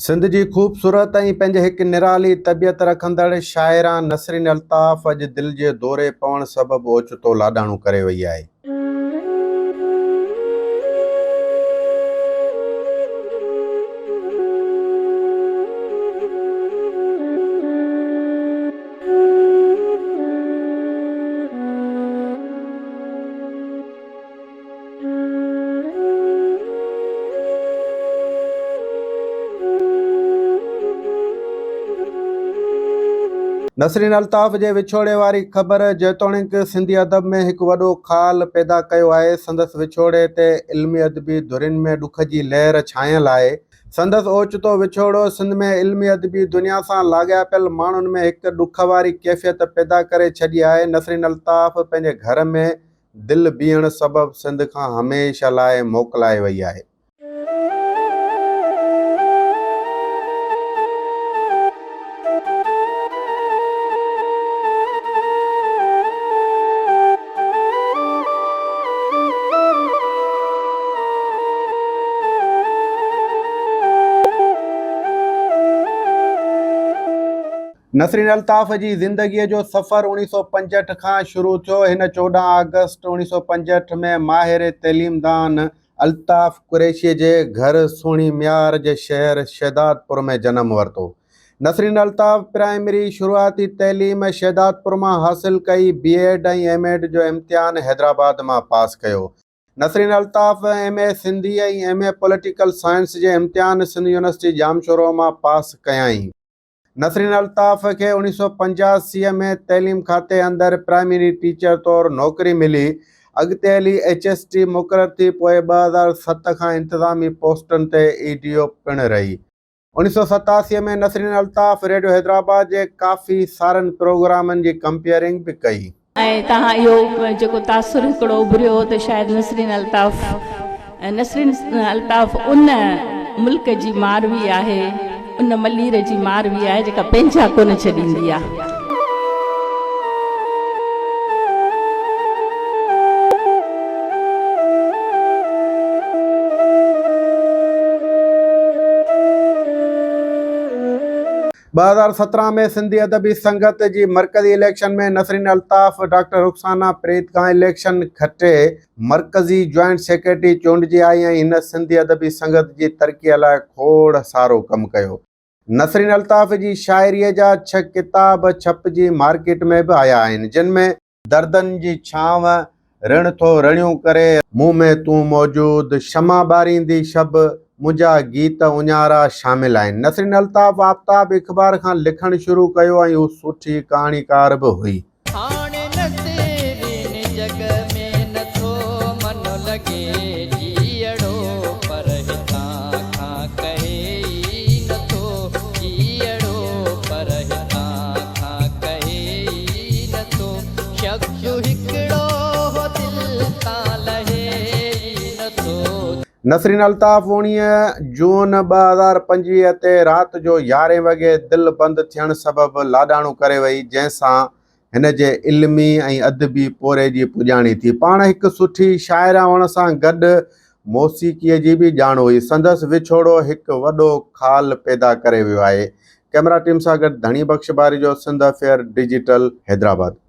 सिंध जी ख़ूबसूरत ऐं पंहिंजे हिकु निराली तबियत रखंदड़ शाइरा नसरीन अल्ताफ़ अॼु दिलि जे दौरे पवण सबबि ओचितो लाॾाणो करे वई आहे। नसरीन अल्ताफ़ जे विछोड़े वारी ख़बर जेतोणीकि सिंधी अदब में हिकु वॾो ख़ाल पैदा कयो आहे। संदसि विछोड़े ते इल्मी अदबी धुरियुनि में ॾुख जी लहर छायल आहे। संदसि ओचितो विछोड़ो सिंध में इल्मी अदबी दुनिया सां लाॻापियल माण्हुनि में हिकु ॾुख वारी कैफ़ियत पैदा करे छॾी आहे। नसरीन अल्ताफ़ पंहिंजे घर में दिलि बीहण सबबि सिंध खां हमेशह लाइ मोकिलाए वई आहे। नसरीन अल्ताफ़ जी ज़िंदगीअ जो सफ़र 1965 खां शुरू थियो। हिन 14 अगस्त 1965 में माहिर तइलीमदान अल्ताफ़ कुरैशी जे घर सुहिणी मियार जे शहर शहदादपुर में जनम वरितो। नसरीन अल्ताफ़ प्राइमरी शुरूआती तइलीम शहदादपुर मां हासिल कई। BEd ऐं MAd जो इम्तिहान हैदराबाद मां पास कयो। नसरीन अल्ताफ़ MA सिंधी ऐं MA पॉलिटिकल साइंस जे इम्तिहान सिंध यूनिवर्सिटी जामशोरो मां पास कयाई। नसरीन अल्ताफ़ खे 1985 में तइलीम खाते अंदरि प्राइमरी टीचर तौरु नौकरी मिली। अॻिते हली HST मुक़ररु थी, पोइ 2007 खां इंतिज़ामी पोस्टनि ते EDO पिणु रही। 1987 में नसरीन अल्ताफ़ रेडियो हैदराबाद जे काफ़ी सारनि प्रोग्रामनि जी कंपेयरिंग बि कई। ऐं तव्हां इहो जेको तासुर हिकिड़ो उभरियो त शायदि नसरीन अल्ताफ़ उन मुल्क जी मारवी आहे, उन मलीर जी मारवी आहे जेका पंहिंजा कोन छॾींदी आहे। ॿ 2017 में सिंधी अदबी संगत जी मरकज़ी इलेक्शन में नसरीन अल्ताफ़ डॉक्टर रुखसाना प्रीत खां इलेक्शन खटे मरकज़ी जॉइंट सेक्रेटरी चूंडिजी आई ऐं हिन सिंधी अदबी संगत जी तरक़ीअ लाइ खोड़ सारो कमु कयो। नसरीन अल्ताफ़ जी शाइरीअ जा 6 किताब छपिजी मार्केट में बि आया आहिनि, जिन में दर्दनि जी छांव, ऋण थो रणियूं करे, मुंहुं में तूं मौजूद, शमा ॿारींदी शब, मुंहिंजा गीत उञारा शामिल आहिनि। नसरीन अल्ताफ़ आफ़ताब इख़बार खां लिखणु शुरू कयो ऐं हू सुठी कहाणीकार बि हुई। नसरीन अल्ताफ़ 19 जून 2025 ते राति जो 11 वॻे दिलि बंदि थियण सबबि लाॾाणो करे वई, जंहिंसां हिन जे इल्मी ऐं अदबी पोरे जी पुॼाणी थी। पाण हिकु सुठी शाइरा हुअण सां गॾु मौसीक़ीअ जी बि ॼाण हुई। संदसि विछोड़ो हिकु वॾो ख़ाल पैदा करे वियो आहे। कैमरा टीम सां गॾु धणी बख़्श बारी जो सिंध अफेयर डिजिटल हैदराबाद।